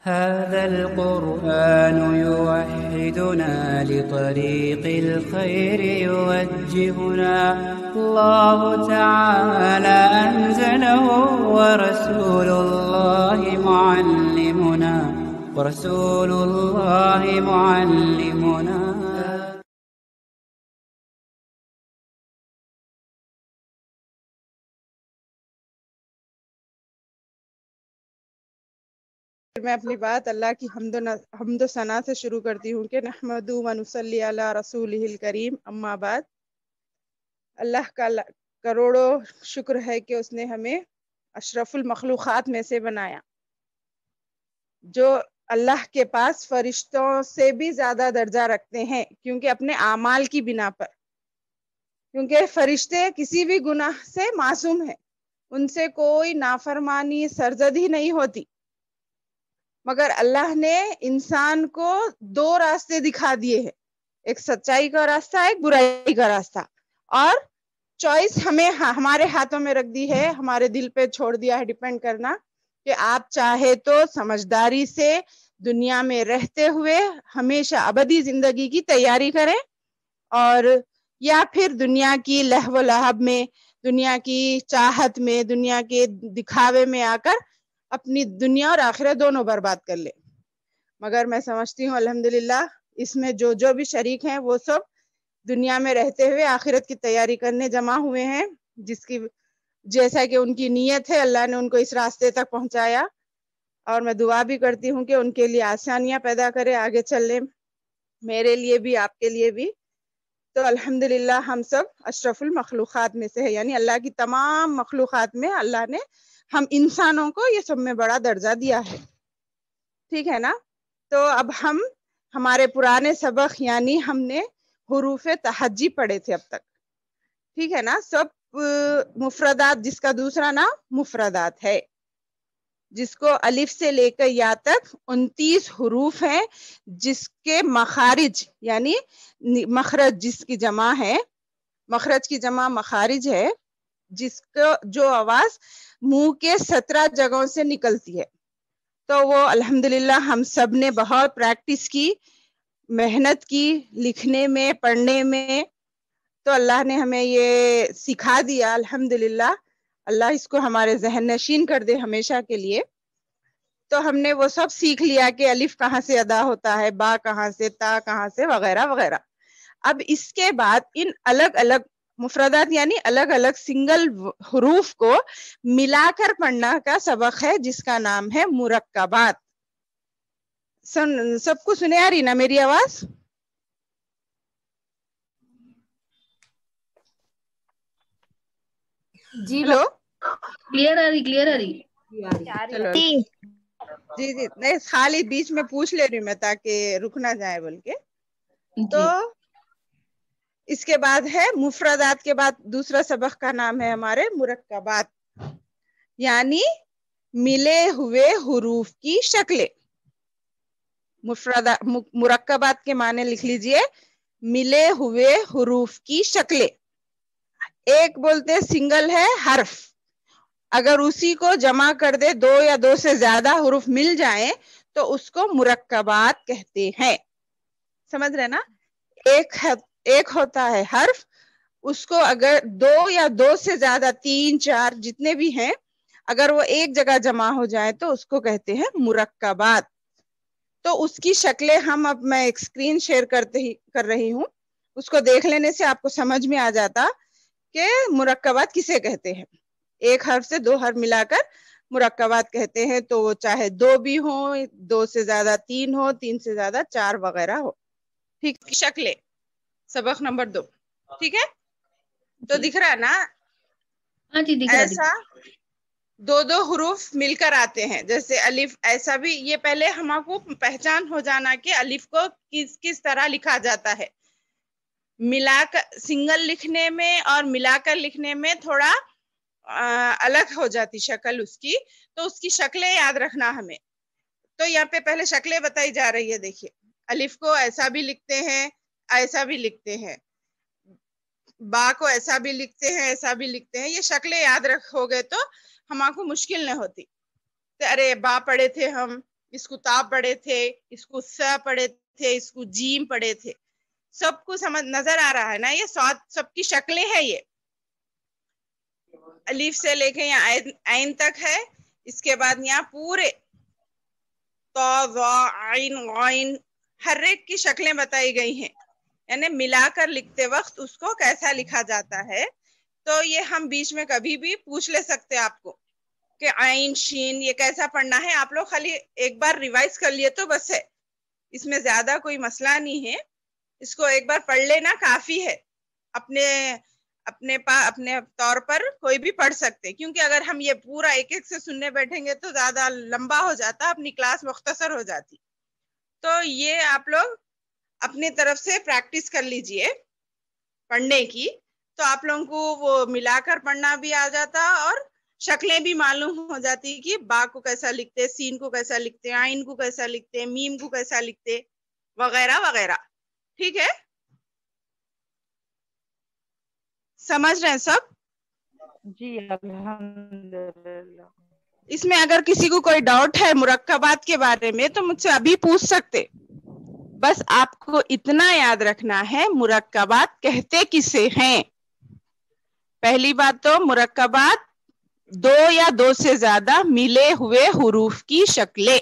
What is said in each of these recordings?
هذا القرآن يوحدنا لطريق الخير يوجهنا الله تعالى أنزله ورسول الله معلمنا میں اپنی بات اللہ کی حمد و ثنا سے شروع کرتی ہوں کہ نحمد و نصلی علی رسولہ الکریم، اما بعد۔ اللہ کا کروڑوں شکر ہے کہ اس نے ہمیں اشرف المخلوقات میں سے بنایا، جو اللہ کے پاس فرشتوں سے بھی زیادہ درجہ رکھتے ہیں، کیونکہ اپنے اعمال کی بنا پر، کیونکہ فرشتے کسی بھی گناہ سے معصوم ہیں، ان سے کوئی نافرمانی سرزدی نہیں ہوتی، مگر اللہ نے انسان کو دو راستے دکھا دیے ہیں، ایک سچائی کا راستہ، ایک برائی کا راستہ، اور چوائس ہمیں ہمارے ہاتھوں میں رکھ دی ہے، ہمارے دل پہ چھوڑ دیا ہے ڈیپینڈ کرنا کہ آپ چاہے تو سمجھداری سے دنیا میں رہتے ہوئے ہمیشہ ابدی زندگی کی تیاری کریں، اور یا پھر دنیا کی لہو و لہب میں، دنیا کی چاہت میں، دنیا کے دکھاوے میں آ کر اپنی دنیا اور آخرت دونوں برباد کر لے۔ مگر میں سمجھتی ہوں الحمدللہ اس میں جو بھی شریک ہیں وہ سب دنیا میں رہتے ہوئے آخرت کی تیاری کرنے جمع ہوئے ہیں، جیسا کہ ان کی نیت ہے اللہ نے ان کو اس راستے تک پہنچایا، اور میں دعا بھی کرتی ہوں کہ ان کے لیے آسانیاں پیدا کرے آگے چلنے، میرے لیے بھی آپ کے لیے بھی۔ تو الحمدللہ ہم سب اشرف المخلوقات میں سے ہے، یعنی اللہ کی تمام مخلوقات میں اللہ نے ہم انسانوں کو یہ سب میں بڑا درجہ دیا ہے، ٹھیک ہے نا؟ تو اب ہمارے پرانے سبق، یعنی ہم نے حروف تہجی پڑھے تھے اب تک، ٹھیک ہے نا؟ سب مفردات، جس کا دوسرا نام مفردات ہے، جس کو الف سے لے کر یا تک 29 حروف ہیں، جس کے مخارج یعنی مخرج، جس کی جمع ہے مخرج کی جمع مخارج ہے، جس کو جو آواز منہ کے 17 جگہوں سے نکلتی ہے۔ تو وہ الحمدللہ ہم سب نے بہت پریکٹس کی، محنت کی، لکھنے میں، پڑھنے میں، تو اللہ نے ہمیں یہ سکھا دیا الحمدللہ۔ اللہ اس کو ہمارے ذہن نشین کر دے ہمیشہ کے لیے۔ تو ہم نے وہ سب سیکھ لیا کہ الف کہاں سے ادا ہوتا ہے، با کہاں سے، تا کہاں سے، وغیرہ وغیرہ۔ اب اس کے بعد ان الگ الگ مفردات یعنی الگ الگ سنگل حروف کو ملا کر پڑھنا کا سبق ہے، جس کا نام ہے مرکبات۔ سب کو سنے آ رہی نا میری آواز؟ جی ہلو، کلیئر آ رہی چلو جی نہیں، خالی بیچ میں پوچھ لے رہی ہوں میں تاکہ رک نہ جائے بول کے۔ تو اس کے بعد ہے مفردات کے بعد دوسرا سبق کا نام ہے ہمارے مرکبات، یعنی ملے ہوئے حروف کی شکلیں۔ مرکبات کے معنی لکھ لیجئے، ملے ہوئے حروف کی شکلیں۔ ایک بولتے سنگل ہے حرف، اگر اسی کو جمع کر دے، دو یا دو سے زیادہ حروف مل جائیں تو اس کو مرکبات کہتے ہیں، سمجھ رہے نا؟ ایک ہوتا ہے حرف، اس کو اگر دو یا دو سے زیادہ، 3 4 جتنے بھی ہیں، اگر وہ ایک جگہ جمع ہو جائے تو اس کو کہتے ہیں مرکبات۔ تو اس کی شکلیں اب میں ایک اسکرین شیئر کر رہی ہوں، اس کو دیکھ لینے سے آپ کو سمجھ میں آ جاتا کہ مرکبات کسے کہتے ہیں۔ ایک حرف سے 2 حرف ملا کر مرکبات کہتے ہیں، تو وہ چاہے 2 بھی ہوں، 2 سے زیادہ 3 ہو، 3 سے زیادہ 4 وغیرہ ہو، ٹھیک؟ شکلیں، سبق نمبر 2، ٹھیک ہے؟ تو دکھ رہا نا؟ ہاں جی، دکھ رہا۔ ایسا 2 حروف مل کر آتے ہیں، جیسے الف، ایسا بھی یہ پہلے ہم کو پہچان ہو جانا کہ الف کو کس طرح لکھا جاتا ہے۔ ملا کر سنگل لکھنے میں اور ملا کر لکھنے میں تھوڑا الگ ہو جاتی شکل اس کی، تو اس کی شکلیں یاد رکھنا ہمیں۔ تو یہاں پہ پہلے شکلیں بتائی جا رہی ہے، دیکھیے الف کو ایسا بھی لکھتے ہیں، ایسا بھی لکھتے ہیں، با کو ایسا بھی لکھتے ہیں، ایسا بھی لکھتے ہیں۔ یہ شکلیں یاد رکھو گے تو ہم کو مشکل نہ ہوتی۔ ارے با پڑھے تھے ہم، اس کو تا پڑھے تھے، اس کو س پڑھے تھے، اس کو جیم پڑھے تھے. سب کو سمجھ نظر آ رہا ہے نا؟ یہ سب کی شکلیں ہیں. یہ الف سے لے کے یہاں عین تک ہے. اس کے بعد یہاں پورے تا ظا عین غین ہر ایک کی شکلیں بتائی گئی ہیں، یعنی ملا کر لکھتے وقت اس کو کیسا لکھا جاتا ہے. تو یہ ہم بیچ میں کبھی بھی پوچھ لے سکتے آپ کو کہ عین شین یہ کیسا پڑھنا ہے. آپ لوگ خالی ایک بار ریوائز کر لیے تو بس ہے، اس میں زیادہ کوئی مسئلہ نہیں ہے. اس کو ایک بار پڑھ لینا کافی ہے. اپنے طور پر کوئی بھی پڑھ سکتے، کیونکہ اگر ہم یہ پورا ایک ایک سے سننے بیٹھیں گے تو زیادہ لمبا ہو جاتا، اپنی کلاس مختصر ہو جاتی. تو یہ آپ لوگ اپنی طرف سے پریکٹس کر لیجئے پڑھنے کی، تو آپ لوگوں کو وہ ملا کر پڑھنا بھی آ جاتا اور شکلیں بھی معلوم ہو جاتی کہ با کو کیسا لکھتے، سین کو کیسا لکھتے، عین کو کیسا لکھتے، میم کو کیسا لکھتے، وغیرہ وغیرہ. ٹھیک ہے؟ سمجھ رہے ہیں سب؟ جی الحمدللہ. اس میں اگر کسی کو کوئی ڈاؤٹ ہے مرکبات کے بارے میں تو مجھ سے ابھی پوچھ سکتے. بس آپ کو اتنا یاد رکھنا ہے مرکبات کہتے کسے ہیں. پہلی بات تو مرکبات دو یا دو سے زیادہ ملے ہوئے حروف کی شکلیں.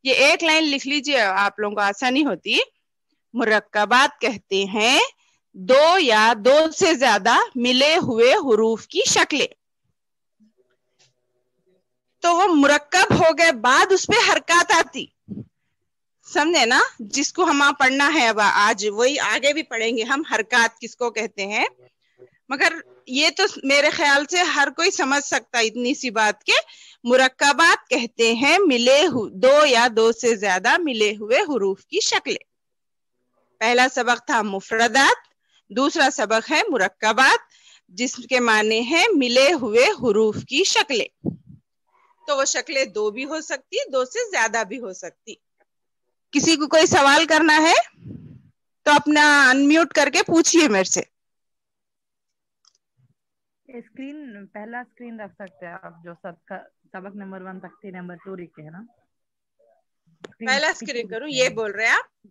یہ ایک لائن لکھ لیجئے، آپ لوگوں کو آسانی ہوتی. مرکبات کہتے ہیں دو یا دو سے زیادہ ملے ہوئے حروف کی شکلیں. تو وہ مرکب ہو گئے بعد اس پہ حرکات آتی. سمجھے نا؟ جس کو ہم پڑھنا ہے اب آج وہی آگے بھی پڑھیں گے ہم، حرکات کس کو کہتے ہیں. مگر یہ تو میرے خیال سے ہر کوئی سمجھ سکتا اتنی سی بات کے مرکبات کہتے ہیں دو یا دو سے زیادہ ملے ہوئے حروف کی شکلیں. پہلا سبق تھا مفردات، دوسرا سبق ہے مرکبات جس کے معنی ہیں ملے ہوئے حروف کی شکلیں. تو وہ شکلیں دو بھی ہو سکتی، دو سے زیادہ بھی ہو سکتی. کسی کو کوئی سوال کرنا ہے تو اپنا انمیوٹ کر کے پوچھئے میرے سے. اسکرین پہلا اسکرین رکھ سکتے ہیں آپ جو سبق نمبر 1 تختی نمبر 2 لکھے ہے نا. پہلا اسکرین کروں یہ بول رہے آپ؟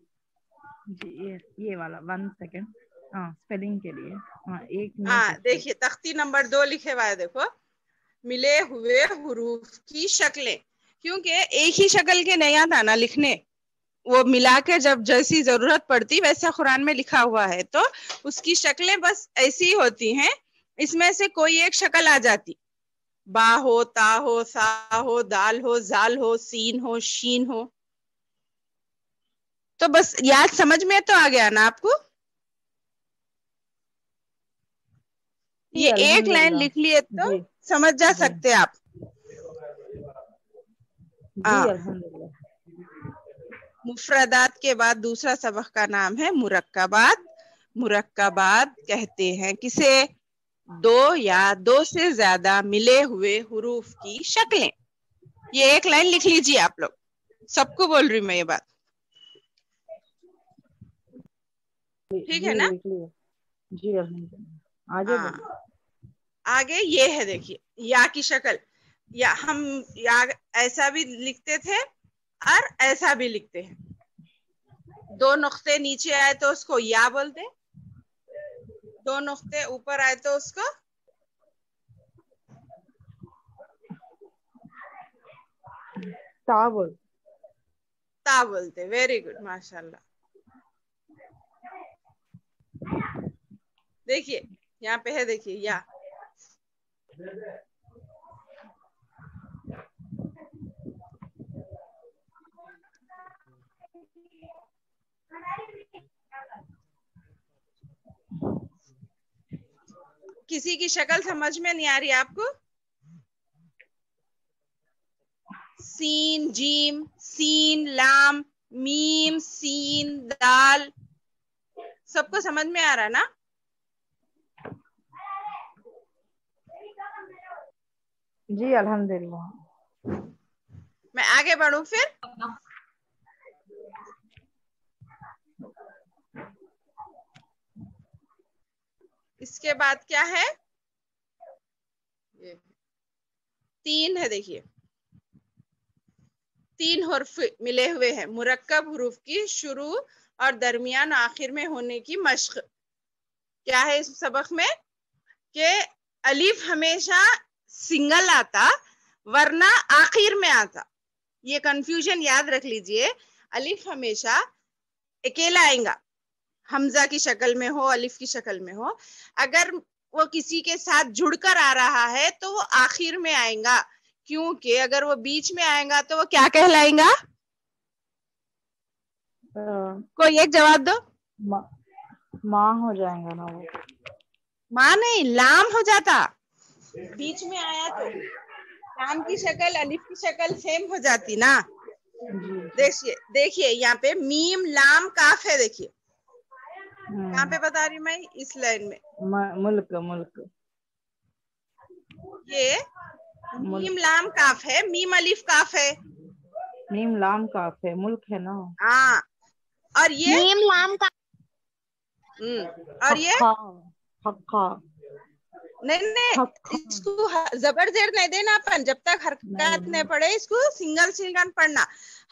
جی یہ والا 1 سیکنڈ. ہاں اسپیلنگ کے لیے. ہاں دیکھیے تختی نمبر 2 لکھے ہوا ہے، دیکھو ملے ہوئے حروف کی شکلیں. کیونکہ ایک ہی شکل کے نہیں آتا نا لکھنے، وہ ملا کے جب جیسی ضرورت پڑتی ویسا قرآن میں لکھا ہوا ہے تو اس کی شکلیں بس ایسی ہی ہوتی ہیں. اس میں سے کوئی ایک شکل آ جاتی، با ہو، تا ہو، سا ہو، دال ہو، زال ہو، سین ہو، شین ہو. تو بس یاد سمجھ میں تو آ گیا نا آپ کو؟ جی یہ ایک لائن الحمدللہ. لکھ لیے تو جی سمجھ جا جی سکتے آپ. جی الحمدللہ. مفردات کے بعد دوسرا سبق کا نام ہے مرکبات. مرکبات کہتے ہیں کسے؟ دو یا دو سے زیادہ ملے ہوئے حروف کی شکلیں. یہ ایک لائن لکھ لیجیے آپ لوگ، سب کو بول رہی ہوں میں یہ بات. ٹھیک ہے جی نا؟ لکھ لیے. جی الحمدللہ. آگے ہاں بولیے. آگے یہ ہے دیکھیے یا کی شکل. یا ہم یا ایسا بھی لکھتے تھے اور ایسا بھی لکھتے ہیں. دو نقطے نیچے آئے تو اس کو یا بولتے، دو نقطے اوپر آئے تو اس کو تا بول. تا بولتے. ویری گڈ، ماشاء اللہ. دیکھیے یہاں پہ ہے، دیکھیے یا. کسی کی شکل سمجھ میں نہیں آ رہی آپ کو؟ سین جیم، سین لام، میم سین دال، سب کو سمجھ میں آ رہا نا؟ جی الحمدللہ. میں آگے بڑھوں پھر. اس کے بعد کیا ہے؟ 3 ہے دیکھیے. 3 حرف ملے ہوئے ہیں مرکب حروف کی شروع اور درمیان آخر میں ہونے کی مشق. کیا ہے اس سبق میں کہ الف ہمیشہ سنگل آتا ورنہ آخر میں آتا. یہ کنفیوژن یاد رکھ لیجئے. الف ہمیشہ اکیلا آئے گا، حمزہ کی شکل میں ہو، الف کی شکل میں ہو. اگر وہ کسی کے ساتھ جڑ کر آ رہا ہے تو وہ آخر میں آئے گا، کیونکہ اگر وہ بیچ میں آئے گا تو وہ کیا کہلائیں گا؟ کوئی ایک جواب دو. ماں ہو جائیں گا نا وہ. ماں نہیں، لام ہو جاتا. بیچ میں آیا تو لام کی شکل الف کی شکل سیم ہو جاتی نا. دیکھیے یہاں پہ میم لام کاف ہے. دیکھیے یہاں پہ بتا رہی میں اس لائن میں ملک یہ میم لام کاف ہے، میم الف کاف ہے. میم لام کاف ہے، ملک ہے نا. ہاں اور یہ میم لام کا اور یہ حقا نہیں اس کو زبر زیر نہیں دینا اپن جب تک حرکات نہیں پڑے. اس کو سنگل سنگل پڑھنا.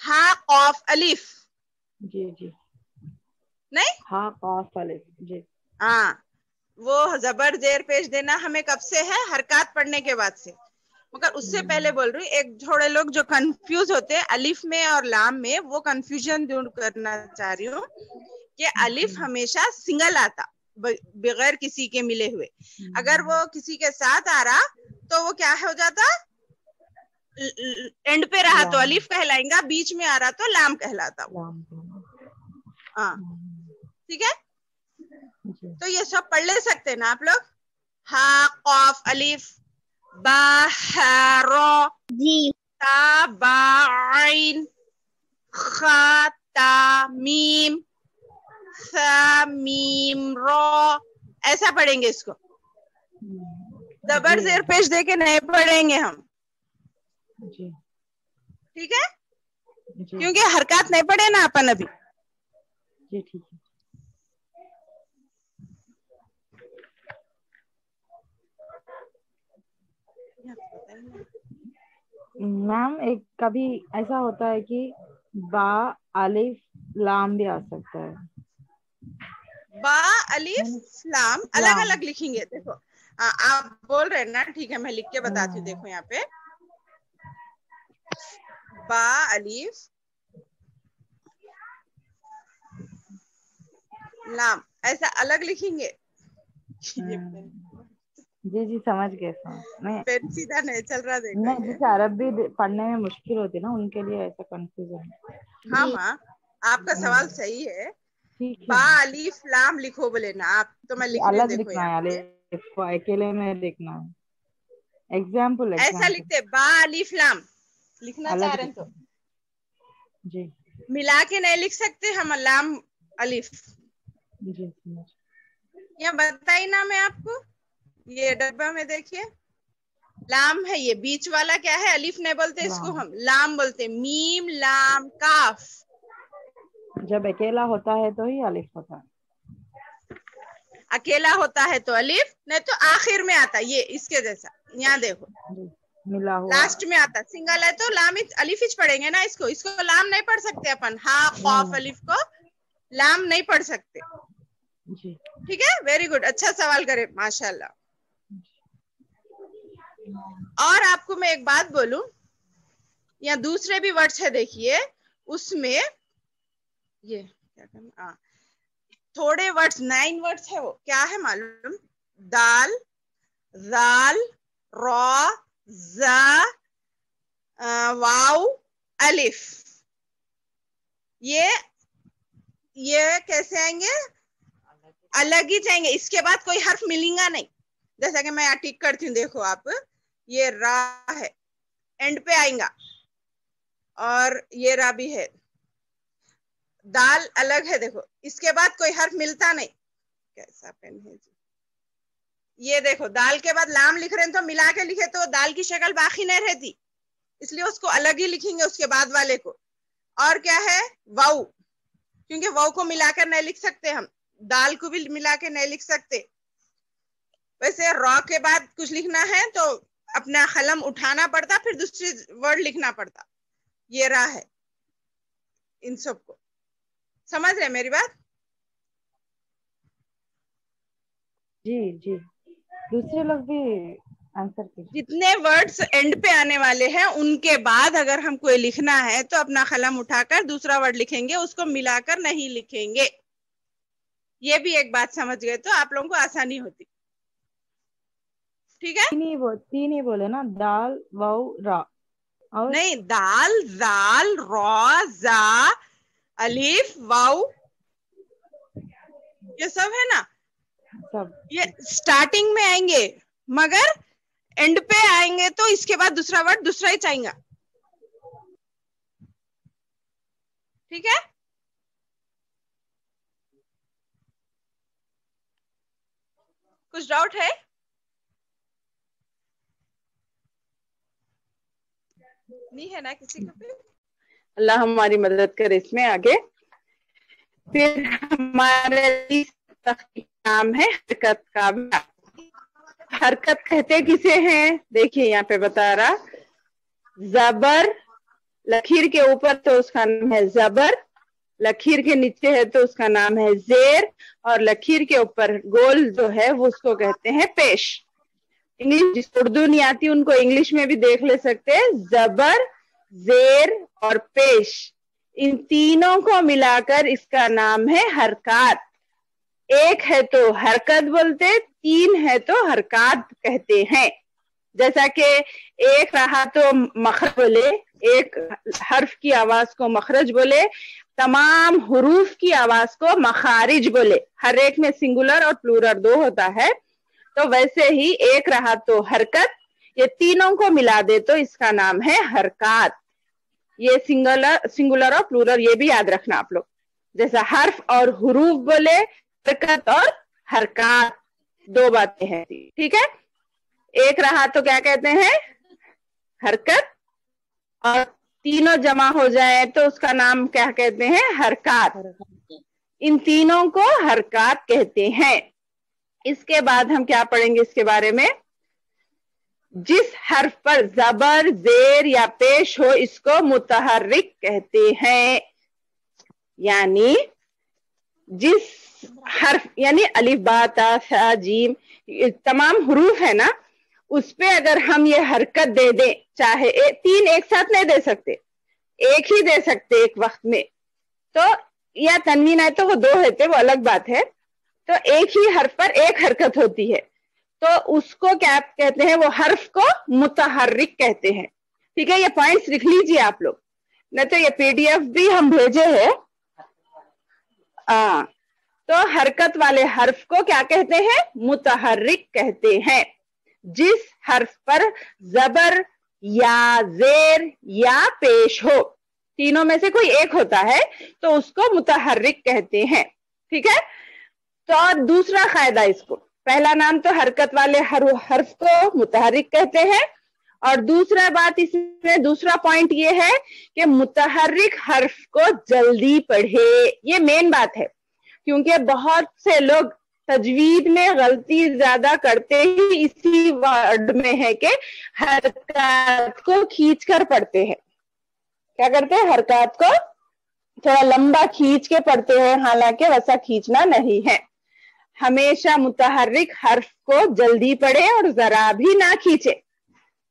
ہاں قاف الف. جی نہیں ہاں قاف الف. جی ہاں وہ زبر زیر پیش دینا ہمیں کب سے ہے؟ حرکات پڑھنے کے بعد سے. مگر اس سے پہلے بول رہی ہوں، ایک تھوڑے لوگ جو کنفیوز ہوتے ہیں الف میں اور لام میں، وہ کنفیوژن دور کرنا چاہ رہی ہوں کہ الف ہمیشہ سنگل آتا بغیر کسی کے ملے ہوئے. اگر وہ کسی کے ساتھ آ رہا تو وہ کیا ہو جاتا؟ اینڈ پہ رہا تو الف کہلائیں گا، بیچ میں آ رہا تو لام کہلاتا. ہاں ٹھیک ہے. تو یہ سب پڑھ لے سکتے نا آپ لوگ؟ ہا قاف الف با ہا را جی تا با عین خا تا میم ثا میم را. ایسا پڑھیں گے اس کو. زبر زیر پیش دے کے نہیں پڑھیں گے ہم. ٹھیک ہے، کیونکہ حرکات نہیں پڑھے نا اپن ابھی. جی ٹھیک ہے. میم ایک کبھی ایسا ہوتا ہے کہ با الف لام بھی آ سکتا ہے. با الف لام الگ الگ لکھیں گے. دیکھو آپ بول رہے ہیں نا، ٹھیک ہے میں لکھ کے بتاتی ہوں. دیکھو یہاں پہ با الف لام ایسا الگ لکھیں گے. جی سمجھ گئے. پین سیدھا نہیں چل رہا. دیکھو نہیں یہ جیسے عربی پڑھنے میں مشکل ہوتی نا، ان کے لیے ایسا کنفیوژن. ہاں ماں آپ کا سوال صحیح ہے. ٹھیک با ہے. الف لام لکھو بولے نا آپ، تو میں لکھ رہی ہوں. الگ دیکھو لکھنا یہاں ہے، پہ الف کو اکیلے میں لکھنا ہے. ایگزامپل ایسا لکھتے با الف لام لکھنا چاہ الگ رہے ہیں تو لکھنا. جی ملا کے نہیں لکھ سکتے ہم لام الف. جی یہ بتائی نا میں آپ کو. یہ ڈبہ میں دیکھیے لام ہے، یہ بیچ والا کیا ہے؟ الف نہیں بولتے اس کو، ہم لام بولتے. میم لام کاف. جب اکیلا ہوتا ہے تو ہی الف ہوتا ہے. اکیلا ہوتا ہے تو الف، نہیں تو آخر میں آتا. یہ اس کے جیسا یہاں دیکھو ملا ہوا. لاسٹ میں آتا. سنگل ہے تو لام الف ہی پڑھیں گے نا. اس کو لام نہیں پڑھ سکتے اپن. ہا قاف الف کو لام نہیں پڑھ سکتے. جی ٹھیک ہے، ویری گڈ. اچھا سوال کرے ماشاء اللہ. اور آپ کو میں ایک بات بولوں، یا دوسرے بھی ورڈس ہے دیکھیے اس میں. یہ کیا کرنا، تھوڑے ورڈس 9 ورڈس ہے. وہ کیا ہے معلوم؟ دال، ذال، را، زا، واو، الف. یہ کیسے آئیں گے؟ الگ ہی جائیں گے. اس کے بعد کوئی حرف ملیں گا نہیں. جیسا کہ میں یہاں ٹک کرتی ہوں. دیکھو آپ، یہ را ہے، اینڈ پہ آئیں گا. اور یہ را بھی ہے. دال الگ ہے. دیکھو اس کے بعد کوئی حرف ملتا نہیں. کیسا پین ہے جی. یہ دیکھو دال کے بعد لام لکھ رہے ہیں تو ملا کے لکھے تو دال کی شکل باقی نہیں رہتی، اس لیے اس کو الگ ہی لکھیں گے اس کے بعد والے کو. اور کیا ہے؟ واو، کیونکہ واو کو ملا کر نہیں لکھ سکتے ہم. دال کو بھی ملا کے نہیں لکھ سکتے. ویسے را کے بعد کچھ لکھنا ہے تو اپنا قلم اٹھانا پڑتا، پھر دوسری ورڈ لکھنا پڑتا. یہ را ہے ان سب کو. سمجھ رہے میری بات؟ جی جی دوسرے لوگ بھی آنسر کیجیے. جتنے ورڈز اینڈ پہ آنے والے ہیں ان کے بعد اگر ہم کوئی لکھنا ہے تو اپنا قلم اٹھا کر دوسرا ورڈ لکھیں گے, اس کو ملا کر نہیں لکھیں گے. یہ بھی ایک بات سمجھ گئے تو آپ لوگوں کو آسانی ہوتی. ٹھیک ہے؟ تین ہی بولے نا, دال واو را. اور نہیں, دال زال را زا الف واو یہ سب ہے نا, سب یہ سٹارٹنگ میں آئیں گے مگر اینڈ پہ آئیں گے تو اس کے بعد دوسرا ورڈ دوسرا ہی چاہیے گا. ٹھیک ہے؟ کچھ ڈاؤٹ ہے؟ نہیں ہے نا کسی کو بھی؟ اللہ ہماری مدد کرے اس میں آگے. پھر ہمارے نام ہے حرکت کا. حرکت کہتے کسے ہیں؟ دیکھیے یہاں پہ بتا رہا, زبر لکیر کے اوپر تو اس کا نام ہے زبر, لکیر کے نیچے ہے تو اس کا نام ہے زیر, اور لکیر کے اوپر گول جو ہے وہ اس کو کہتے ہیں پیش. انگلش جس اردو نہیں آتی ان کو انگلش میں بھی دیکھ لے سکتے ہیں. زبر زیر اور پیش ان تینوں کو ملا کر اس کا نام ہے حرکات. ایک ہے تو حرکت بولتے, تین ہے تو حرکات کہتے ہیں. جیسا کہ ایک رہا تو مخرج بولے, ایک حرف کی آواز کو مخرج بولے, تمام حروف کی آواز کو مخارج بولے. ہر ایک میں سنگولر اور پلورل دو ہوتا ہے. تو ویسے ہی ایک رہا تو حرکت, یہ تینوں کو ملا دے تو اس کا نام ہے حرکات. یہ سنگولر اور پلورل یہ بھی یاد رکھنا آپ لوگ. جیسا حرف اور حروف بولے, حرکت اور حرکات دو باتیں ہیں. ٹھیک ہے؟ ایک رہا تو کیا کہتے ہیں؟ حرکت, اور تینوں جمع ہو جائے تو اس کا نام کیا کہتے ہیں؟ حرکات. ان تینوں کو حرکات کہتے ہیں. اس کے بعد ہم کیا پڑھیں گے اس کے بارے میں؟ جس حرف پر زبر زیر یا پیش ہو اس کو متحرک کہتے ہیں. یعنی جس حرف یعنی الف با تا ثا جیم تمام حروف ہے نا, اس پہ اگر ہم یہ حرکت دے دیں, چاہے تین ایک ساتھ نہیں دے سکتے, ایک ہی دے سکتے ایک وقت میں, تو یا تنوین ہے تو وہ دو ہوتے وہ الگ بات ہے. تو ایک ہی حرف پر ایک حرکت ہوتی ہے تو اس کو کیا کہتے ہیں؟ وہ حرف کو متحرک کہتے ہیں. ٹھیک ہے, یہ پوائنٹس لکھ لیجیے آپ لوگ, نہیں تو یہ پی ڈی ایف بھی ہم بھیجے ہیں. تو حرکت والے حرف کو کیا کہتے ہیں؟ متحرک کہتے ہیں. جس حرف پر زبر یا زیر یا پیش ہو, تینوں میں سے کوئی ایک ہوتا ہے تو اس کو متحرک کہتے ہیں. ٹھیک ہے؟ تو اور دوسرا قاعدہ اس کو, پہلا نام تو حرکت والے حرف کو متحرک کہتے ہیں, اور دوسرا بات اس میں دوسرا پوائنٹ یہ ہے کہ متحرک حرف کو جلدی پڑھے. یہ مین بات ہے, کیونکہ بہت سے لوگ تجوید میں غلطی زیادہ کرتے ہی اسی ورڈ میں ہے کہ حرکات کو کھینچ کر پڑھتے ہیں. کیا کرتے ہیں؟ حرکات کو تھوڑا لمبا کھینچ کے پڑھتے ہیں, حالانکہ ویسا کھینچنا نہیں ہے. ہمیشہ متحرک حرف کو جلدی پڑھے اور ذرا بھی نہ کھینچے.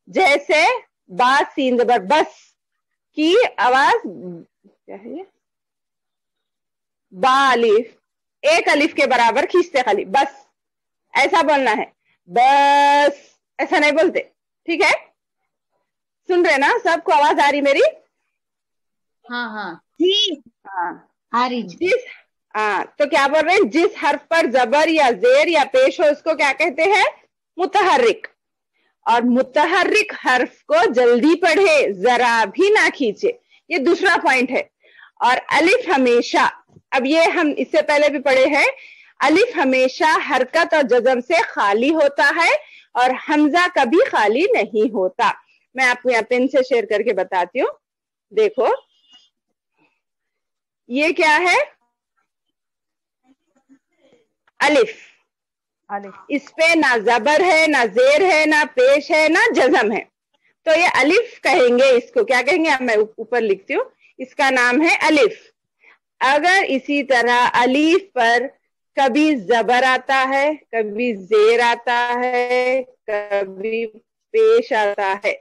جیسے با سین زبر بس کی آواز کیا ہے, با الف ایک الف کے برابر کھینچتے خالی, بس ایسا بولنا ہے, بس ایسا نہیں بولتے. ٹھیک ہے؟ سن رہے نا سب کو؟ آواز آ رہی میری؟ ہاں ہاں ہاں آ رہی. تو کیا بول رہے ہیں؟ جس حرف پر زبر یا زیر یا پیش ہو اس کو کیا کہتے ہیں؟ متحرک. اور متحرک حرف کو جلدی پڑھے, ذرا بھی نہ کھینچے. یہ دوسرا پوائنٹ ہے. اور الف ہمیشہ, اب یہ ہم اس سے پہلے بھی پڑھے ہیں, الف ہمیشہ حرکت اور جزم سے خالی ہوتا ہے اور حمزہ کبھی خالی نہیں ہوتا. میں آپ کو یہاں پین سے شیئر کر کے بتاتی ہوں. دیکھو یہ کیا ہے؟ الف. اس پہ نہ زبر ہے, نہ زیر ہے, نہ پیش ہے, نہ جزم ہے. تو یہ الف کہیں گے, اس کو کیا کہیں گے, میں اوپر لکھتی ہوں, اس کا نام ہے الف. اگر اسی طرح الف پر کبھی زبر آتا ہے, کبھی زیر آتا ہے, کبھی پیش آتا ہے,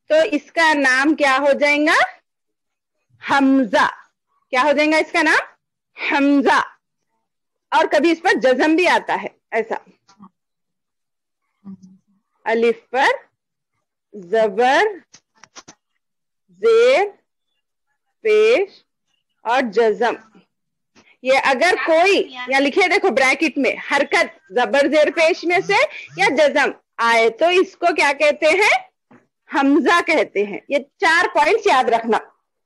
تو اس کا نام کیا ہو جائے گا, حمزہ. کیا ہو جائے گا اس کا نام, حمزہ. اور کبھی اس پر جزم بھی آتا ہے, ایسا الف پر زبر, زیر, پیش اور جزم. یہ اگر کوئی یا لکھے دیکھو بریکٹ میں حرکت زبر زیر پیش میں سے یا جزم آئے تو اس کو کیا کہتے ہیں, حمزہ کہتے ہیں. یہ 4 پوائنٹس یاد رکھنا.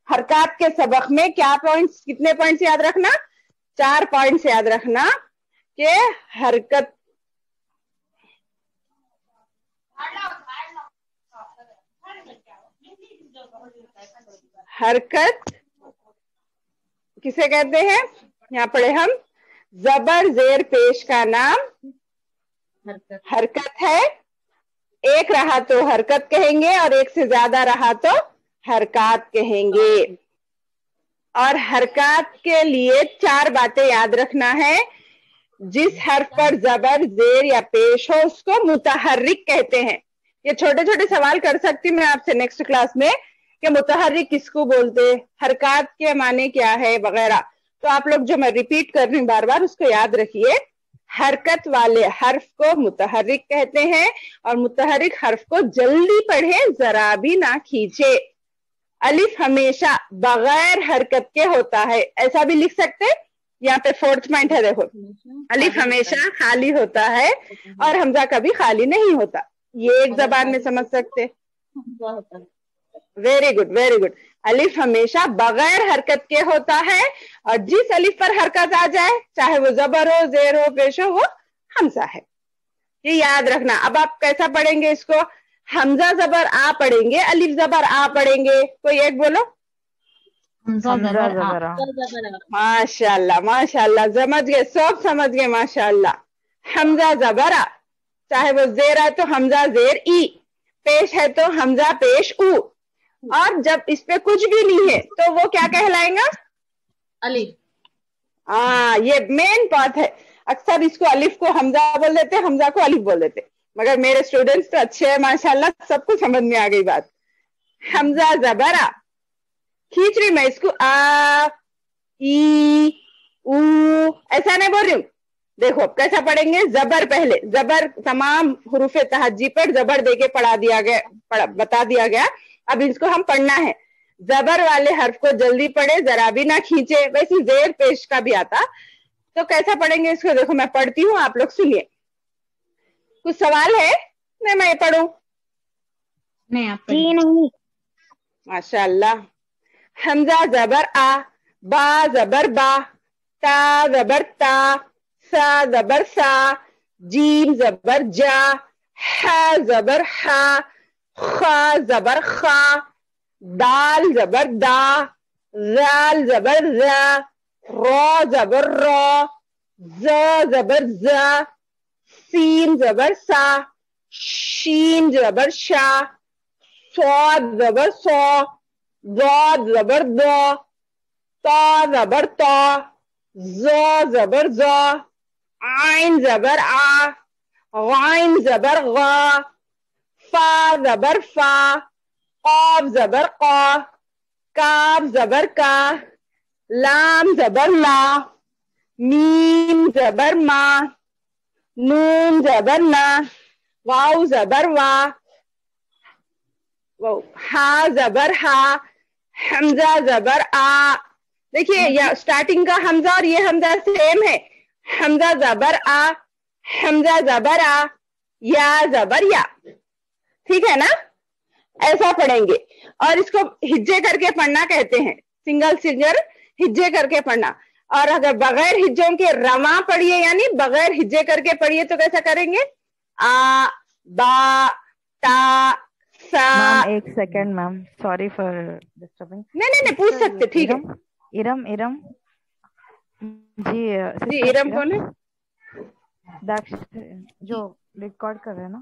حرکات کے سبق میں کیا پوائنٹس, کتنے پوائنٹس یاد رکھنا, 4 پوائنٹس یاد رکھنا کہ حرکت کسے کہتے ہیں, یہاں پڑھے ہم, زبر زیر پیش کا نام حرکت ہے. ایک رہا تو حرکت کہیں گے اور ایک سے زیادہ رہا تو حرکات کہیں گے. اور حرکات کے لیے 4 باتیں یاد رکھنا ہے. جس حرف پر زبر زیر یا پیش ہو اس کو متحرک کہتے ہیں. یہ چھوٹے چھوٹے سوال کر سکتی میں آپ سے نیکسٹ کلاس میں کہ متحرک کس کو بولتے, حرکات کے معنی کیا ہے وغیرہ. تو آپ لوگ جو میں ریپیٹ کر رہی ہوں بار بار اس کو یاد رکھیے. حرکت والے حرف کو متحرک کہتے ہیں اور متحرک حرف کو جلدی پڑھیں, ذرا بھی نہ کھینچے. الف ہمیشہ بغیر حرکت کے ہوتا ہے, ایسا بھی لکھ سکتے. یہاں پہ 4تھ پوائنٹ ہے, دیکھو, الف ہمیشہ خالی ہوتا ہے اور حمزہ کبھی خالی نہیں ہوتا. یہ ایک زبان میں سمجھ سکتے. Very good, very good. الف ہمیشہ بغیر حرکت کے ہوتا ہے اور جس الف پر حرکت آ جائے چاہے وہ زبر ہو, زیر ہو, پیش ہو, وہ حمزہ ہے. یہ یاد رکھنا. اب آپ کیسا پڑھیں گے اس کو, حمزہ زبر آ پڑھیں گے, الف زبر آ پڑھیں گے, کوئی ایک بولو. ماشاء اللہ, ماشاء اللہ, سمجھ گئے, سب سمجھ گئے, ماشاء اللہ. حمزہ زبر آ, چاہے وہ زیر ہے تو حمزہ زیر ای, پیش ہے تو حمزہ پیش او, اور جب اس پہ کچھ بھی نہیں ہے تو وہ کیا کہلائیں گا, الف. ہاں, یہ مین بات ہے. اکثر اس کو الف کو حمزہ بول دیتے, حمزہ کو الف بول دیتے, مگر میرے اسٹوڈینٹس تو اچھے ہیں ماشاءاللہ, سب کو سمجھ میں آ گئی بات. حمزہ زبر آ, کھینچ رہی میں اس کو, آ ای او ایسا نہیں بول رہی ہوں. دیکھو اب کیسا پڑھیں گے, زبر پہلے, زبر تمام حروف تہجی پر زبر دے کے پڑھا دیا گیا, بتا دیا گیا. اب اس کو ہم پڑھنا ہے. زبر والے حرف کو جلدی پڑھے, ذرا بھی نہ کھینچے. ویسے زیر پیش کا بھی آتا, تو کیسا پڑھیں گے اس کو, دیکھو میں پڑھتی ہوں, آپ لوگ سنیے. کچھ سوال ہے, میں یہ پڑھوں؟ نہیں, آپ نہیں. ماشاء اللہ. حمزہ زبر آ, با زبر با, تا زبر تا, سا زبر سا, جیم زبر جا, ہا زبر ہا, خا زبر خا, دال زبر دا, زال زبر زا, را زبر را, زا زبر زا, سین زبر سا, شین زبر شا, صاد زبر سا, ضاد زبر ضا, تا زبر تا, زا زبر زا, عین زبر آ, غائن زبر غا, فا زبر فا, قاف زبر قا, کاف زبر کا, لام زبر لا, میم زبر ما, نون زبر نا, واو زبر وا, ہا زبر ہا, حمزہ زبر آ. دیکھیے یہ سٹارٹنگ کا حمزہ اور یہ حمزہ سیم ہے. حمزہ زبر آ, حمزہ زبر آ, یا زبر یا, ٹھیک ہے نا, ایسا پڑھیں گے. اور اس کو ہجے کر کے پڑھنا کہتے ہیں, سنگل سنگر ہجے کر کے پڑھنا. اور اگر بغیر ہجوں کے رواں پڑھیے, یعنی بغیر ہجے کر کے پڑھیے, تو کیسا کریں گے, آ, با, تا, سا. میم ایک second ma'am, sorry for disturbing. نہیں پوچھ سکتے, ٹھیک ہے. ارم جی, جی ارم کون ہے؟ دکش جو ریکارڈ کر رہے ہیں نا,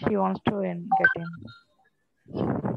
she wants to get in.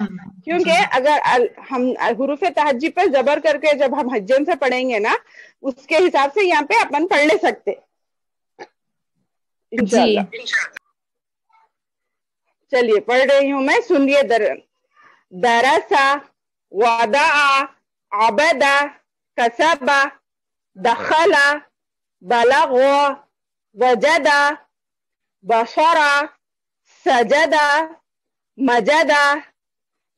کیونکہ اگر ہم حروف تہجی پہ زبر کر کے جب ہم حجم سے پڑھیں گے نا اس کے حساب سے یہاں پہ اپن پڑھ لے سکتے انشاءاللہ. چلیے پڑھ رہی ہوں میں, سنیے. درسا, وضع, عبدا, کسبا, دخلا, بلغوا, وجدا, بصرا, سجدا, مجدا,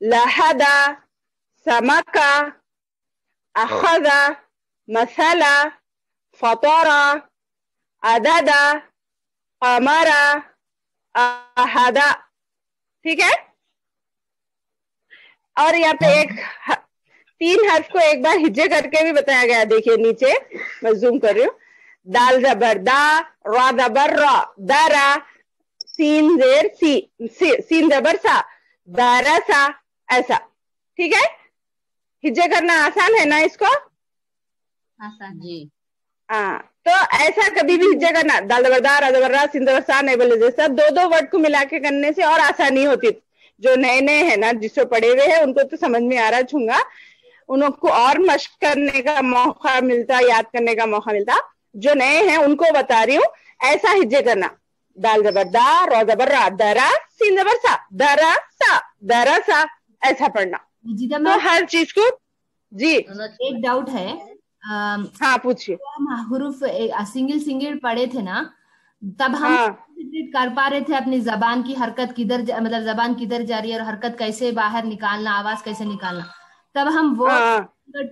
لحدا, سمکا, اخذا, مثلا, فطرا, عددا, قمرا, احدا. ٹھیک ہے. اور یہاں پہ 3 حرف کو ایک بار ہجے کر کے بھی بتایا گیا. دیکھیے نیچے میں زوم کر رہی ہوں. دال زبر دا, را زبر را, درا, سین زیر سی, سین زبر سا, دارسا, ایسا. ٹھیک ہے. ہجے کرنا آسان ہے نا اس کو؟ آسان جی. ہاں تو ایسا کبھی بھی ہجے کرنا. دال زبر دا, را زبر را, سین زبر سا نہیں بولے جیسا 2 ورڈ کو ملا کے کرنے سے اور آسانی ہوتی. جو نئے نئے ہیں نا جس سے پڑھے ہوئے ہیں ان کو تو سمجھ میں آ رہا چھونگا, انہوں کو اور مشق کرنے کا موقع ملتا, یاد کرنے کا موقع ملتا. جو نئے ہیں ان کو بتا رہی ہوں ایسا ہجے کرنا. دال زبر دا, را زبر را, درا, سین زبر سا, درا سا, درا سا, ایسا پڑھنا. تو ہر چیز کو. جی ایک ڈاؤٹ ہے. ہاں پوچھیے. ہم حروف سنگل پڑھے تھے نا تب ہم کر پا رہے تھے اپنی زبان کی حرکت کدھر مطلب زبان کدھر جا رہی ہے اور حرکت کیسے باہر نکالنا, آواز کیسے نکالنا, تب ہم وہ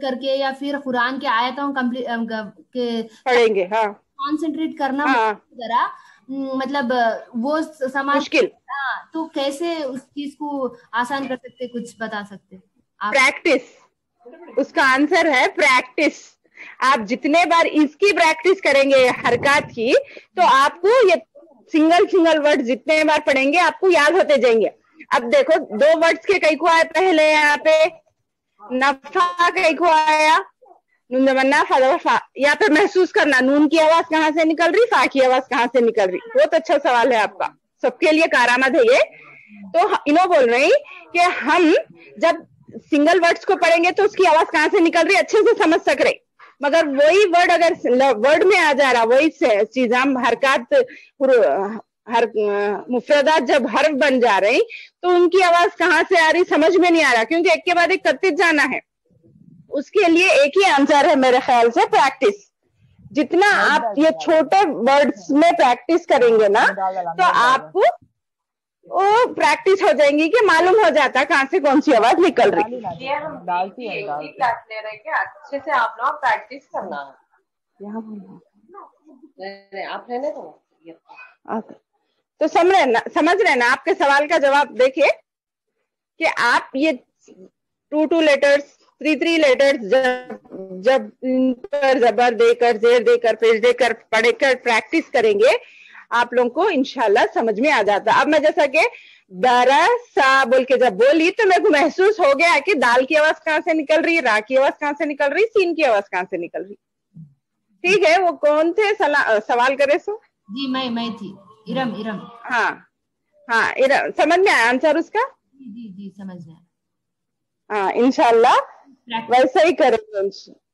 کر کے یا پھر قرآن کے آیتوں پڑھیں گے. ہاں کانسنٹریٹ کرنا ذرا مطلب وہ مشکل. تو کیسے اس چیز کو آسان کر سکتے, کچھ بتا سکتے؟ پریکٹس. اس کا آنسر ہے پریکٹس. آپ جتنے بار اس کی پریکٹس کریں گے حرکات کی تو آپ کو یہ سنگل ورڈ جتنے بار پڑھیں گے آپ کو یاد ہوتے جائیں گے. اب دیکھو 2 ورڈز کے کئی کو آئے پہلے, یہاں پہ نفا کئی کو آیا, نون زبر نا, فا زبر فا. یہاں پہ محسوس کرنا نون کی آواز کہاں سے نکل رہی, فا کی آواز کہاں سے نکل رہی. بہت اچھا سوال ہے آپ کا, سب کے لیے کارآمد ہے یہ. تو انہوں بول رہی کہ ہم جب سنگل ورڈز کو پڑھیں گے تو اس کی آواز کہاں سے نکل رہی اچھے سے سمجھ سک رہے, مگر وہی ورڈ اگر ورڈ میں آ جا رہا, وہی چیز ہم حرکات مفردات جب حرف بن جا رہی تو ان کی آواز کہاں سے آ رہی سمجھ میں نہیں آ رہا, کیونکہ ایک کے بعد ایک کرتے جانا ہے. اس کے لیے ایک ہی آنسر ہے میرے خیال سے, پریکٹس. جتنا آپ یہ چھوٹے ورڈز میں پریکٹس کریں گے نا تو آپ کو وہ پریکٹس ہو جائیں گی کہ معلوم ہو جاتا کہاں سے کون سی آواز نکل رہی. اچھے سے آپ لوگ پریکٹس کرنا آپ رہنے تو سمجھ رہے نا. آپ کے سوال کا جواب دیکھیے کہ آپ یہ 2 لیٹرز 3 لیٹرز جب ان پر زبر دے کر, زیر دے کر, پیش دے کر پڑھ کر پریکٹس کریں گے آپ لوگوں کو انشاءاللہ سمجھ میں آ جاتا. اب میں جیسا کہ درسا بول کے جب بولی تو میرے کو محسوس ہو گیا کہ دال کی آواز کہاں سے نکل رہی, را کی آواز کہاں سے نکل رہی, سین کی آواز کہاں سے نکل رہی. ٹھیک ہے. وہ کون تھے سوال کرے سو؟ جی میں تھی ارم. ہاں ارم. سمجھ میں آیا آنسر اس کا؟ جی سمجھ میں. ہاں انشاءاللہ ویسا ہی کریں گے.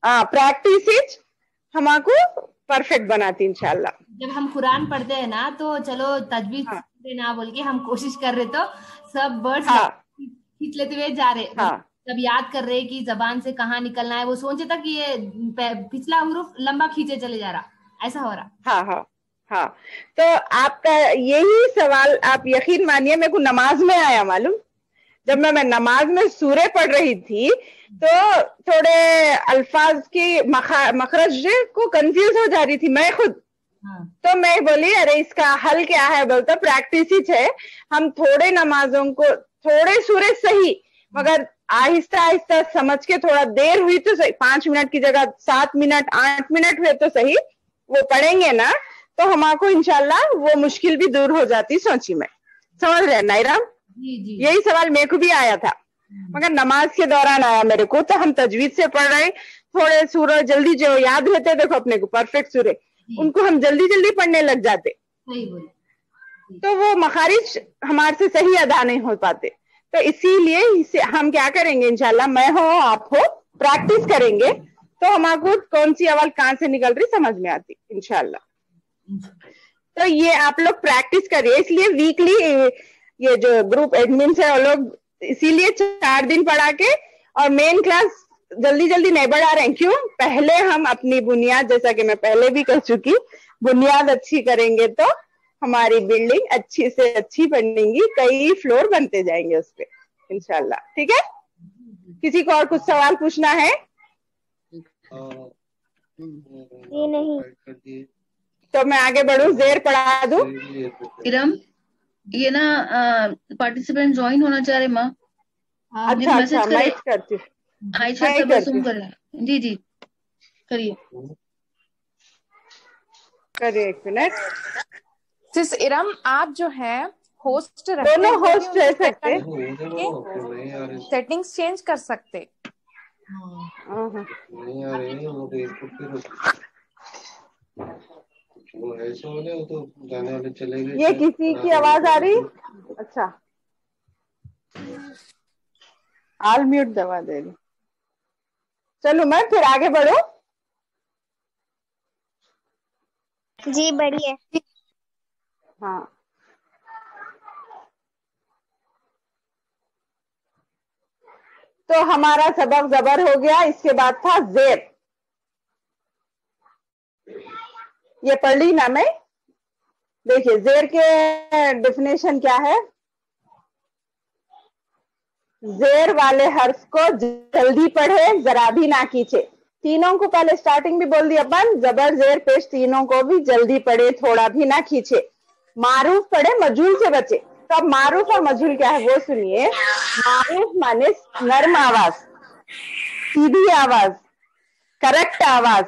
ہاں پریکٹس ہما کو پرفیکٹ بناتی انشاءاللہ. جب ہم قرآن پڑھتے ہیں نا تو چلو تجویز نہ بول کے ہم کوشش کر رہے تو سب ورڈز کھینچ لیتے ہوئے جا رہے, جب یاد کر رہے کہ زبان سے کہاں نکلنا ہے, وہ سوچے تک یہ پچھلا حروف لمبا کھینچے چلے جا رہا, ایسا ہو رہا. ہاں تو آپ کا یہی سوال آپ یقین مانیے میرے کو نماز میں آیا. معلوم جب میں نماز میں سورے پڑھ رہی تھی تو تھوڑے الفاظ کی مخرج کو کنفیوز ہو جا رہی تھی میں خود. تو میں بولی ارے اس کا حل کیا ہے, بولتا پریکٹس ہی ہے. ہم تھوڑے نمازوں کو تھوڑے سورے صحیح مگر آہستہ آہستہ سمجھ کے تھوڑا دیر ہوئی تو صحیح, 5 منٹ کی جگہ 7 منٹ 8 منٹ ہوئے تو صحیح وہ پڑھیں گے نا تو ہمارے کو انشاءاللہ وہ مشکل بھی دور ہو جاتی. سوچی میں سمجھ رہے نائرام. یہی سوال میرے کو بھی آیا تھا مگر نماز کے دوران آیا میرے کو. تو ہم تجوید سے پڑھ رہے, تھوڑے سورہ جلدی جو یاد رہتے دیکھو اپنے کو پرفیکٹ سورے ان کو ہم جلدی جلدی پڑھنے لگ جاتے تو وہ مخارج ہمارے سے صحیح ادا نہیں ہو پاتے. تو اسی لیے ہم کیا کریں گے انشاءاللہ, میں ہو آپ ہو, پریکٹس کریں گے تو ہمارے کو کون سی آواز کہاں سے نکل رہی سمجھ میں آتی انشاءاللہ. تو یہ آپ لوگ پریکٹس کریے. اس لیے ویکلی یہ جو گروپ ایڈمنس ہے وہ لوگ اسی لیے 4 دن پڑھا کے اور مین کلاس جلدی جلدی نہیں بڑھا رہے ہیں. کیوں؟ پہلے ہم اپنی بنیاد, جیسا کہ میں پہلے بھی کہہ چکی, بنیاد اچھی کریں گے تو ہماری بلڈنگ اچھی سے اچھی بنے گی, کئی فلور بنتے جائیں گے اس پہ انشاءاللہ. ٹھیک ہے, کسی کو اور کچھ سوال پوچھنا ہے؟ نہیں تو میں آگے بڑھوں, زیر پڑھا دوں. ارم, یہ نا پارٹیسپینٹ جوائن ہونا چاہ رہے ماں. اچھا اچھا, میں کرتی ہوں. عائشہ تبسم کریں. جی جی کریے. کریے ایک منٹ. سس ارم, آپ جو ہے ہوسٹ دونوں ہوسٹ رہ سکتے, سیٹنگز چینج کر سکتے. یہ کسی کی آواز آ رہی؟ اچھا, آل میوٹ دبا دے رہی. چلو میں پھر آگے بڑھوں. جی بڑھیے. ہاں, تو ہمارا سبق زبر ہو گیا. اس کے بعد تھا زیر. یہ پڑھ لی نا میں. دیکھیے زیر کے ڈیفینیشن کیا ہے. زیر والے حرف کو جلدی پڑھے, ذرا بھی نہ کھینچے. تینوں کو پہلے سٹارٹنگ بھی بول دی اپن, زبر زیر پیش تینوں کو بھی جلدی پڑھے, تھوڑا بھی نہ کھینچے. معروف پڑھے, مجہول سے بچے. تو اب معروف اور مجہول کیا ہے وہ سنیے. معروف مانے نرم آواز, سیدھی آواز, کریکٹ آواز,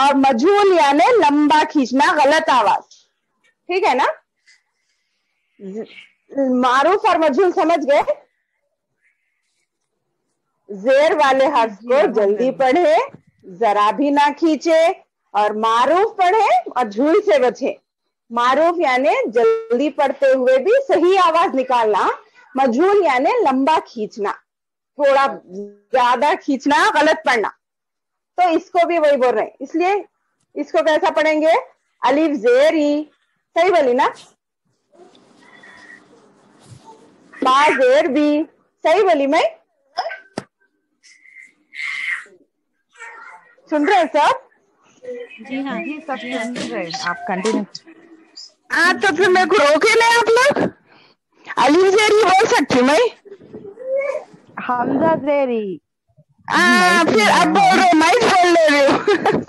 اور مجہول یعنی لمبا کھینچنا, غلط آواز. ٹھیک ہے نا. معروف اور مجہول سمجھ گئے. زیر والے حرف کو جلدی پڑھے, ذرا بھی نہ کھینچے, اور معروف پڑھے اور جھول سے بچے. معروف یعنی جلدی پڑھتے ہوئے بھی صحیح آواز نکالنا, مجھول یعنی لمبا کھینچنا, تھوڑا زیادہ کھینچنا, غلط پڑھنا. تو اس کو بھی وہی بول رہے ہیں. اس لیے اس کو کیسا پڑھیں گے؟ الف زیر ای, صحیح بولی نا. با زیر بی, صحیح بولی میں. سن رہے ہیں سب؟ جی ہاں جی سب سن رہے, آپ کنٹینیو. ہاں تو پھر میرے کو روکے نہیں آپ لوگ. الف زیر ای بول سکتی ہوں میں. حمزہ زیری پھر اب بول رہے, میں بول لے رہی ہوں.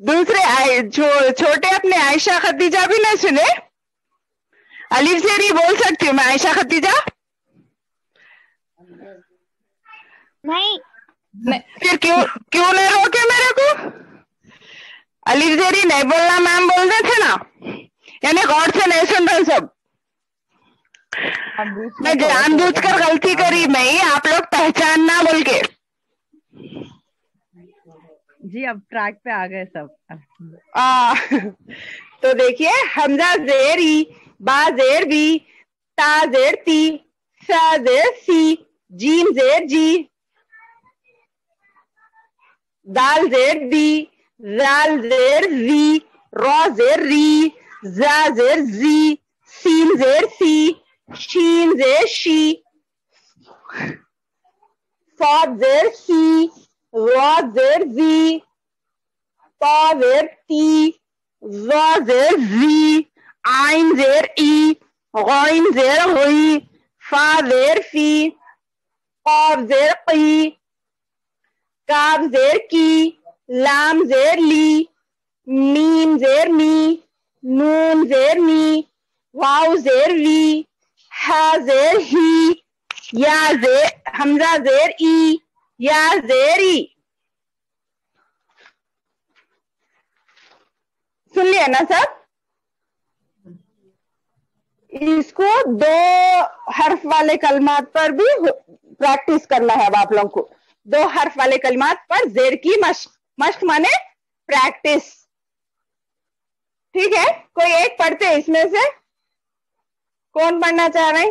دوسرے چھوٹے اپنے عائشہ ختیجہ بھی نہ سنے. الف زیر ای بول سکتی ہوں میں عائشہ ختیجہ. نہیں پھر کیوں نہیں روکے میرے کو؟ الف زیر ای نہیں بولنا میم بول رہے تھے نا, یعنی غور سے نہیں سن رہے سب. میں جان بوجھ کر غلطی کری, میں آپ لوگ پہچاننا بول کے. جی اب ٹریک پہ آ گئے سب. تو دیکھیے, حمزہ زیر ای, با زیر بی, تا زیر تی, سا زیر سی, جیم زیر جی, دال زیر دی, زال زیر زی, را زیر ری, زا زیر زی, سین زیر سی, شین زیر شی, صاد زیر سی, را زیر زی, طا زیر تی, ظا زیر زی, عین زیر ای, غین زیر غی, فا زیر فی, قاف زیر قی, کاف زیر کی, لام زیر لی, میم زیر می, نون زیر نی, واو زیر وی, ہا زیر ہی, یا زیر حمزہ زیر ای, یا زیر ای. سن لیا نا سب؟ اس کو 2 حرف والے کلمات پر بھی پریکٹس کرنا ہے. اب آپ لوگوں کو 2 حرف والے کلمات پر زیر کی مشق مانے پریکٹس. ٹھیک ہے, کوئی ایک پڑھتے اس میں سے, کون پڑھنا چاہ رہے ہیں؟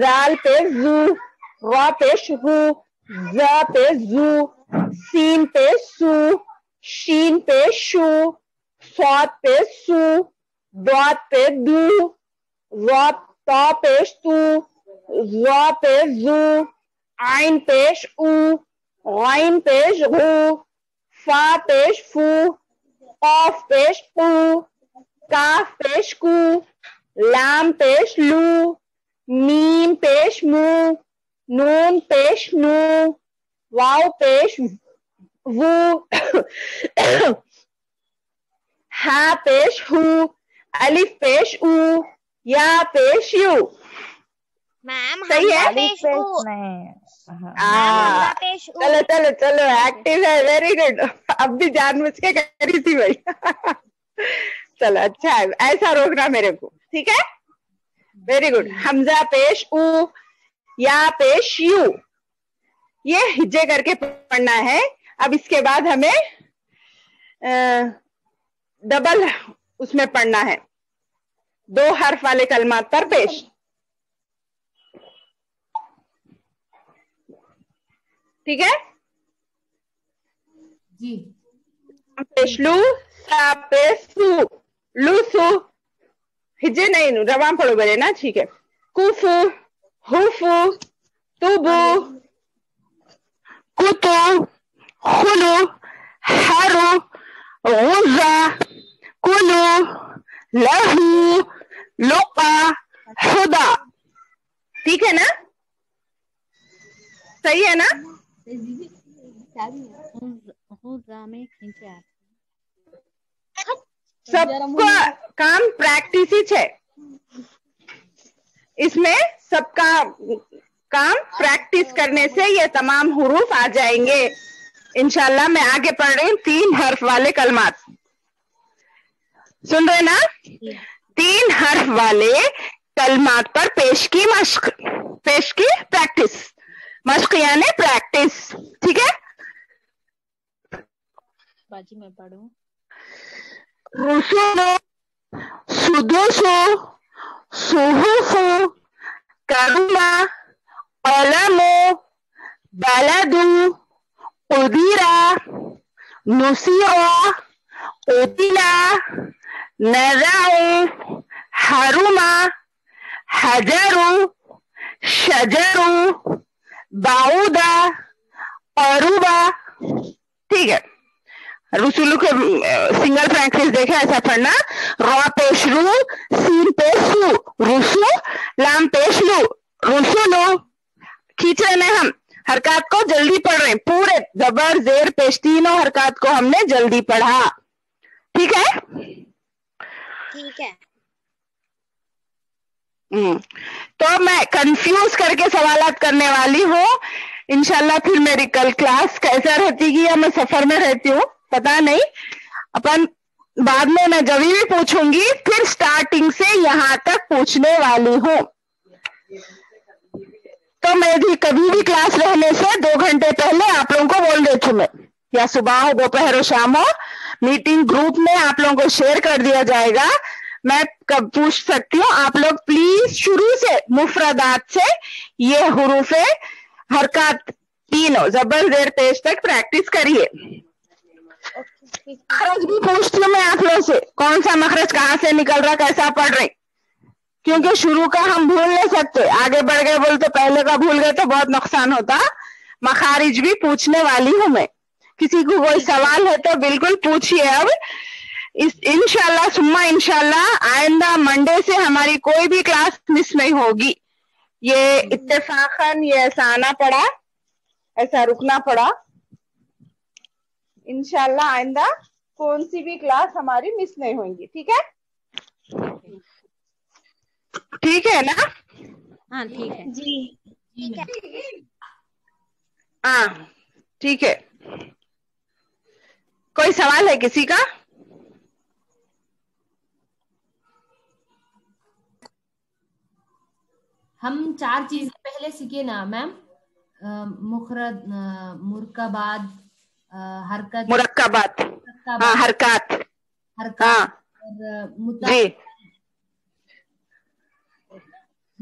زال پہ زو، را پہ شو، ز پہ زو، سین پہ سو، شین پہ شو، صاد پہ سو، ضاد پہ دو، را تا پیش تو، ذا پہ زو، عین پیش او، غین پیش غو، فا پیش فو، قاف پیش قو، کاف پیش کو، لام پیش لو، میم پیش مو، نون پیش نو، واو پیش وو، ہا پیش ہو، الف پیش او، یا پیش یو. میم صحیح ہے. پیش او. چلو چلو چلو ایکٹیو ہے, ویری گڈ. اب بھی جان بوجھ کے کری تھی بھائی. چلو اچھا ہے, ایسا روکنا میرے کو, ٹھیک ہے. Very good. حمزہ پیش او, یا پیش یو, یہ ہجے کر کے پڑھنا ہے. اب اس کے بعد ہمیں ڈبل اس میں پڑھنا ہے, 2 حرف والے کلمات پر پیش. ٹھیک ہے جی. پیش لو, سا پیسو, لو سو, ہجے نہیں رواں پڑھو بولے نا, ٹھیک ہے. کوفو, ہوفو, توبو, کتو, خلو, ہرو, غزہ, کلو, لہو, لقا, خدا. ٹھیک ہے نا, صحیح ہے نا. سب کا کام پریکٹس ہی ہے, اس میں سب کا کام پریکٹس کرنے سے یہ تمام حروف آ جائیں گے انشاءاللہ. میں آگے پڑھ رہی ہوں 3 حرف والے کلمات. سن رہے نا, 3 حرف والے کلمات پر پیش کی مشق, پیش کی پریکٹس. مشق یعنی پریکٹس, ٹھیک ہے. باجی میں پڑھوں. رسولو, سدوسو, صحوفو, کروما, قلمو, بلدو, قدیرا, نصیرا, قتلا, نزعو, حرما, حجرو, شجرو, باؤدا, قروبا. ٹھیک ہے. رسولو کے سنگل پریکٹس دیکھیں ایسا پڑھنا. را پیش رو, سین پیش سو, رسو, لام پیش لو, رسولو. کھینچ رہے ہیں ہم, حرکات کو جلدی پڑھ رہے ہیں, پورے زبر زیر پیش تینوں حرکات کو ہم نے جلدی پڑھا. ٹھیک ہے. ٹھیک ہے. تو میں کنفیوز کر کے سوالات کرنے والی ہوں انشاءاللہ. پھر میری کل کلاس کیسا رہتی گی, یا میں سفر میں رہتی ہوں پتا نہیں, اپن بعد میں جب بھی پوچھوں گی پھر سٹارٹنگ سے یہاں تک پوچھنے والی ہوں. تو میں بھی کبھی بھی کلاس رہنے سے 2 گھنٹے پہلے آپ لوگوں کو بول دیتی ہوں, میں یا صبح ہو دوپہر ہو شام ہو, میٹنگ گروپ میں آپ لوگوں کو شیئر کر دیا جائے گا. میں کب پوچھ سکتی ہوں, آپ لوگ پلیز شروع سے مفردات سے یہ حروف حرکات تینوں زبر زیر پیش تک پریکٹس کریے. مخرج بھی پوچھتی ہوں میں آپ لوگ سے, کون سا مخرج کہاں سے نکل رہا, کیسا پڑھ رہے, کیونکہ شروع کا ہم بھول نہیں سکتے. آگے بڑھ گئے بولتے پہلے کا بھول گئے تو بہت نقصان ہوتا. مخارج بھی پوچھنے والی ہوں میں. کسی کو کوئی سوال ہے تو بالکل پوچھیے. اب انشاءاللہ ثم انشاءاللہ آئندہ منڈے سے ہماری کوئی بھی کلاس مس نہیں ہوگی. یہ اتفاقاً یہ ایسا آنا پڑا, ایسا رکنا پڑا. انشاءاللہ آئندہ کون سی بھی کلاس ہماری مس نہیں ہوئیں گی. ٹھیک ہے, ٹھیک ہے نا. ہاں ٹھیک ہے. جی ٹھیک ہے. ہاں ٹھیک ہے. کوئی سوال ہے کسی کا؟ ہم 4 چیزیں پہلے سیکھے نا میم, مخرج, مرکبات, حرکت, مرکبات, ہاں حرکات, حرکات, ہاں اور جی